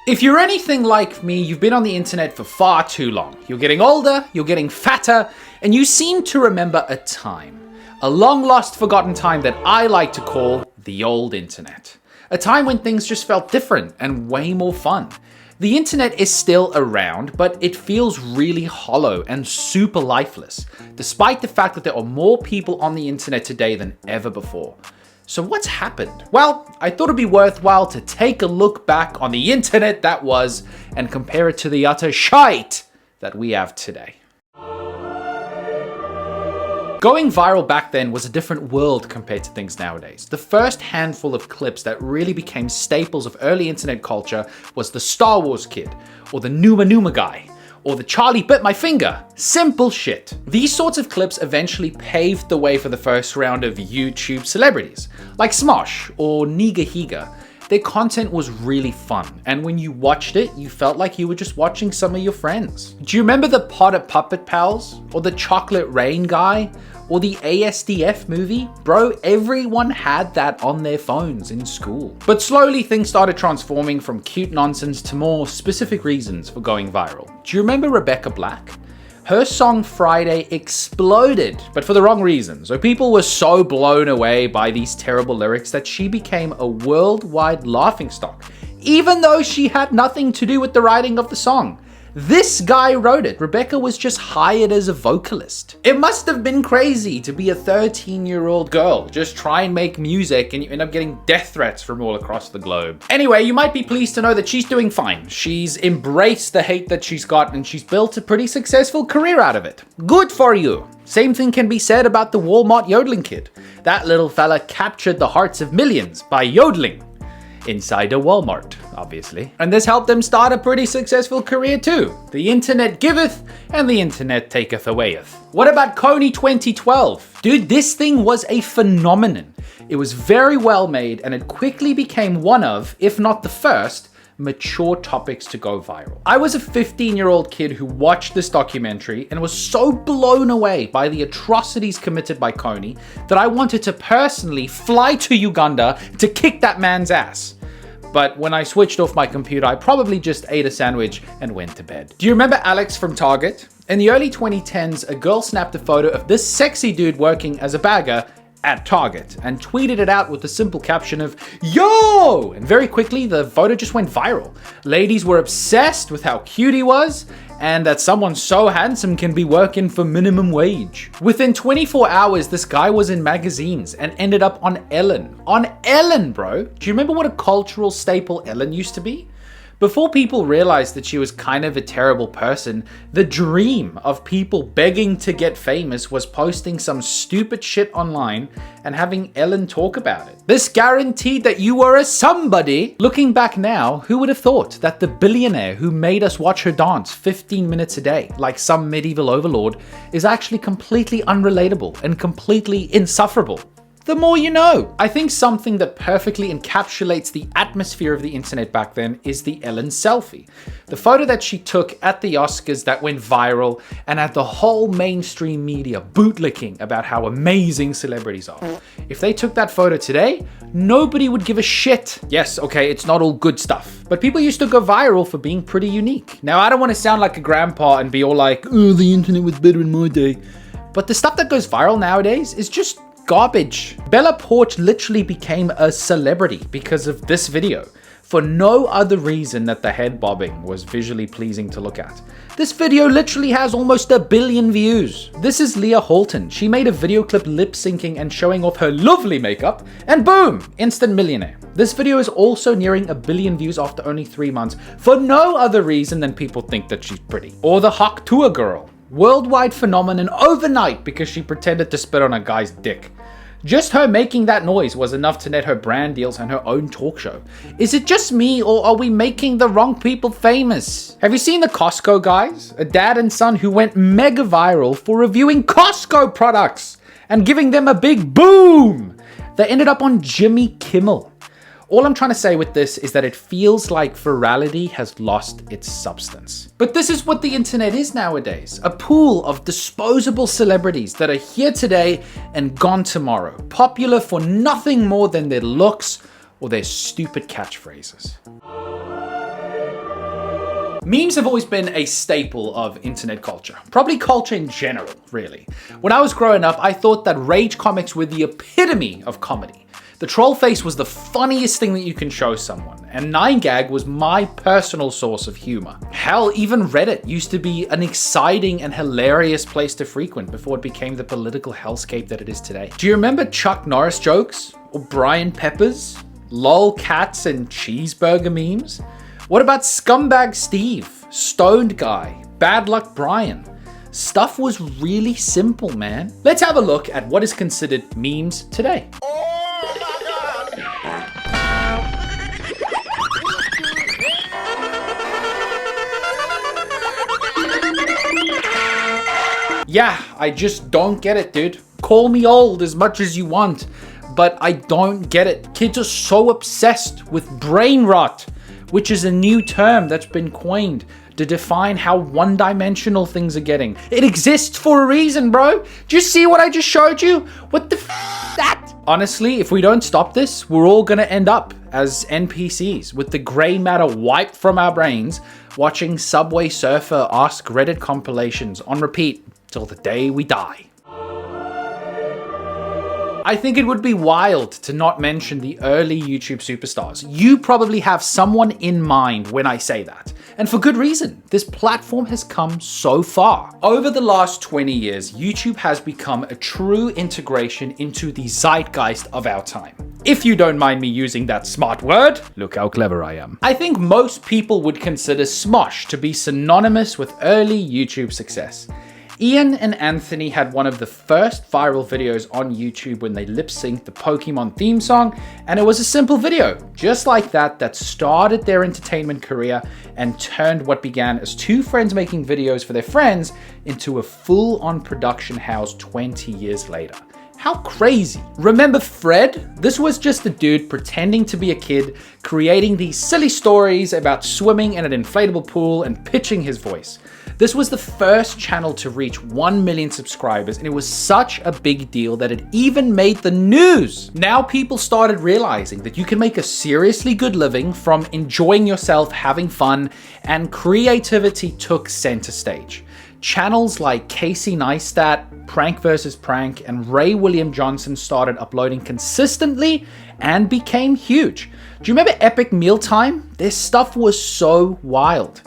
If you're anything like me, you've been on the internet for far too long. You're getting older, you're getting fatter, and you seem to remember a time. A long lost forgotten time that I like to call the old internet. A time when things just felt different and way more fun. The internet is still around, but it feels really hollow and super lifeless, despite the fact that there are more people on the internet today than ever before. So what's happened? Well, I thought it'd be worthwhile to take a look back on the internet that was and compare it to the utter shite that we have today. Going viral back then was a different world compared to things nowadays. The first handful of clips that really became staples of early internet culture was the Star Wars kid, or the Numa Numa guy, or the Charlie bit my finger. Simple shit. These sorts of clips eventually paved the way for the first round of YouTube celebrities, like Smosh or Niga Higa. Their content was really fun, and when you watched it, you felt like you were just watching some of your friends. Do you remember the Potter Puppet Pals? Or the Chocolate Rain guy? Or the ASDF movie? Bro, everyone had that on their phones in school. But slowly things started transforming from cute nonsense to more specific reasons for going viral. Do you remember Rebecca Black? Her song Friday exploded, but for the wrong reasons. So people were so blown away by these terrible lyrics that she became a worldwide laughingstock, even though she had nothing to do with the writing of the song. This guy wrote it. Rebecca was just hired as a vocalist. It must have been crazy to be a 13-year-old girl, just try and make music and you end up getting death threats from all across the globe. Anyway, you might be pleased to know that she's doing fine. She's embraced the hate that she's got and she's built a pretty successful career out of it. Good for you. Same thing can be said about the Walmart Yodeling Kid. That little fella captured the hearts of millions by yodeling. Inside a Walmart, obviously. And this helped them start a pretty successful career too. The internet giveth and the internet taketh awayeth. What about Kony 2012? Dude, this thing was a phenomenon. It was very well made and it quickly became one of, if not the first, mature topics to go viral. I was a 15-year-old kid who watched this documentary and was so blown away by the atrocities committed by Kony that I wanted to personally fly to Uganda to kick that man's ass. But when I switched off my computer, I probably just ate a sandwich and went to bed. Do you remember Alex from Target? In the early 2010s, a girl snapped a photo of this sexy dude working as a bagger at Target and tweeted it out with the simple caption of "Yo!" And very quickly, the photo just went viral. Ladies were obsessed with how cute he was and that someone so handsome can be working for minimum wage. Within 24 hours, this guy was in magazines and ended up on Ellen. On Ellen, bro. Do you remember what a cultural staple Ellen used to be? Before people realized that she was kind of a terrible person, the dream of people begging to get famous was posting some stupid shit online and having Ellen talk about it. This guaranteed that you were a somebody. Looking back now, who would have thought that the billionaire who made us watch her dance 15 minutes a day, like some medieval overlord, is actually completely unrelatable and completely insufferable? The more you know. I think something that perfectly encapsulates the atmosphere of the internet back then is the Ellen selfie. The photo that she took at the Oscars that went viral and had the whole mainstream media bootlicking about how amazing celebrities are. If they took that photo today, nobody would give a shit. Yes, okay, it's not all good stuff, but people used to go viral for being pretty unique. Now, I don't want to sound like a grandpa and be all like, oh, the internet was better in my day. But the stuff that goes viral nowadays is just garbage. Bella Poarch literally became a celebrity because of this video, for no other reason that the head bobbing was visually pleasing to look at. This video literally has almost 1 billion views. This is Leah Holton. She made a video clip lip syncing and showing off her lovely makeup, and boom, instant millionaire. This video is also nearing 1 billion views after only 3 months, for no other reason than people think that she's pretty. Or the Hawk Tour girl. Worldwide phenomenon overnight because she pretended to spit on a guy's dick. Just her making that noise was enough to net her brand deals and her own talk show. Is it just me, or are we making the wrong people famous? Have you seen the Costco guys? A dad and son who went mega viral for reviewing Costco products and giving them a big boom. They ended up on Jimmy Kimmel. All I'm trying to say with this is that it feels like virality has lost its substance. But this is what the internet is nowadays. A pool of disposable celebrities that are here today and gone tomorrow. Popular for nothing more than their looks or their stupid catchphrases. Memes have always been a staple of internet culture. Probably culture in general, really. When I was growing up, I thought that Rage comics were the epitome of comedy. The Trollface was the funniest thing that you can show someone, and 9gag was my personal source of humor. Hell, even Reddit used to be an exciting and hilarious place to frequent before it became the political hellscape that it is today. Do you remember Chuck Norris jokes? Or Brian Peppers? Lol cats and cheeseburger memes? What about Scumbag Steve? Stoned Guy? Bad Luck Brian? Stuff was really simple, man. Let's have a look at what is considered memes today. Yeah, I just don't get it, dude. Call me old as much as you want, but I don't get it. Kids are so obsessed with brain rot, which is a new term that's been coined to define how one-dimensional things are getting. It exists for a reason, bro. Do you see what I just showed you? What the f is that? Honestly, if we don't stop this, we're all gonna end up as NPCs with the gray matter wiped from our brains, watching Subway Surfer Ask Reddit compilations on repeat till the day we die. I think it would be wild to not mention the early YouTube superstars. You probably have someone in mind when I say that. And for good reason. This platform has come so far. Over the last 20 years, YouTube has become a true integration into the zeitgeist of our time. If you don't mind me using that smart word, look how clever I am. I think most people would consider Smosh to be synonymous with early YouTube success. Ian and Anthony had one of the first viral videos on YouTube when they lip-synced the Pokemon theme song, and it was a simple video, just like that started their entertainment career and turned what began as two friends making videos for their friends into a full-on production house 20 years later. How crazy. Remember Fred? This was just a dude pretending to be a kid, creating these silly stories about swimming in an inflatable pool and pitching his voice. This was the first channel to reach 1 million subscribers, and it was such a big deal that it even made the news. Now people started realizing that you can make a seriously good living from enjoying yourself, having fun, and creativity took center stage. Channels like Casey Neistat, Prank vs. Prank, and Ray William Johnson started uploading consistently and became huge. Do you remember Epic Mealtime? Their stuff was so wild.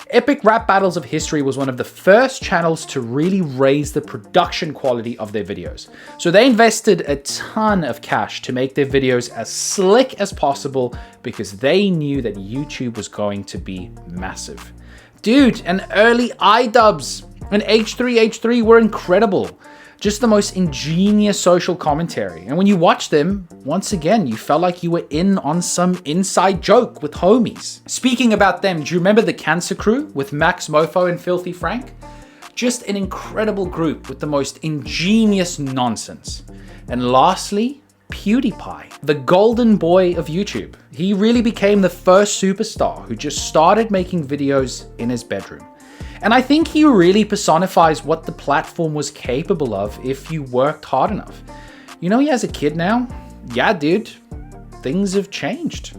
Epic Rap Battles of History was one of the first channels to really raise the production quality of their videos. So they invested a ton of cash to make their videos as slick as possible because they knew that YouTube was going to be massive. Dude, and early iDubbbz and H3H3 were incredible. Just the most ingenious social commentary. And when you watch them, once again, you felt like you were in on some inside joke with homies. Speaking about them, do you remember the Cancer Crew with Max Mofo and Filthy Frank? Just an incredible group with the most ingenious nonsense. And lastly, PewDiePie, the golden boy of YouTube. He really became the first superstar who just started making videos in his bedroom. And I think he really personifies what the platform was capable of if you worked hard enough. You know he has a kid now? Yeah, dude, things have changed.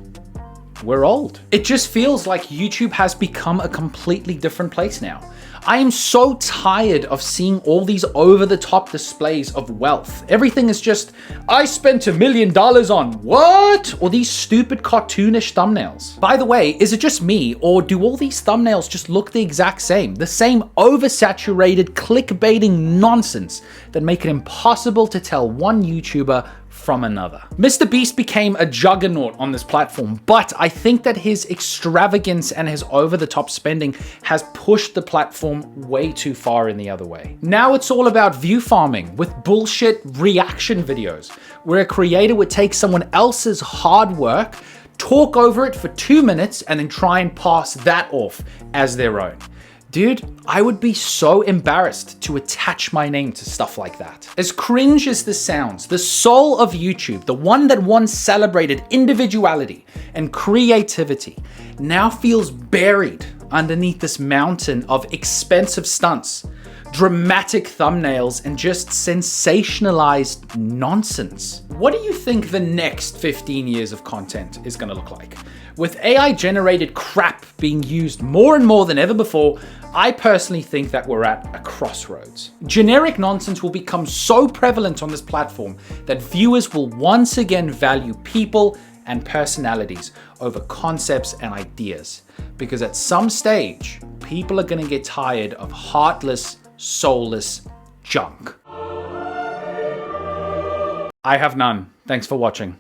We're old. It just feels like YouTube has become a completely different place now. I am so tired of seeing all these over-the-top displays of wealth. Everything is just, I spent $1 million on what? Or these stupid cartoonish thumbnails. By the way, is it just me, or do all these thumbnails just look the exact same? The same oversaturated, clickbaiting nonsense that make it impossible to tell one YouTuber from another. Mr. Beast became a juggernaut on this platform, but I think that his extravagance and his over-the-top spending has pushed the platform way too far in the other way. Now it's all about view farming with bullshit reaction videos, where a creator would take someone else's hard work, talk over it for 2 minutes, and then try and pass that off as their own. Dude, I would be so embarrassed to attach my name to stuff like that. As cringe as this sounds, the soul of YouTube, the one that once celebrated individuality and creativity, now feels buried underneath this mountain of expensive stunts. dramatic thumbnails, and just sensationalized nonsense. What do you think the next 15 years of content is gonna look like? With AI-generated crap being used more and more than ever before, I personally think that we're at a crossroads. Generic nonsense will become so prevalent on this platform that viewers will once again value people and personalities over concepts and ideas. Because at some stage, people are gonna get tired of heartless, soulless junk. I have none. Thanks for watching.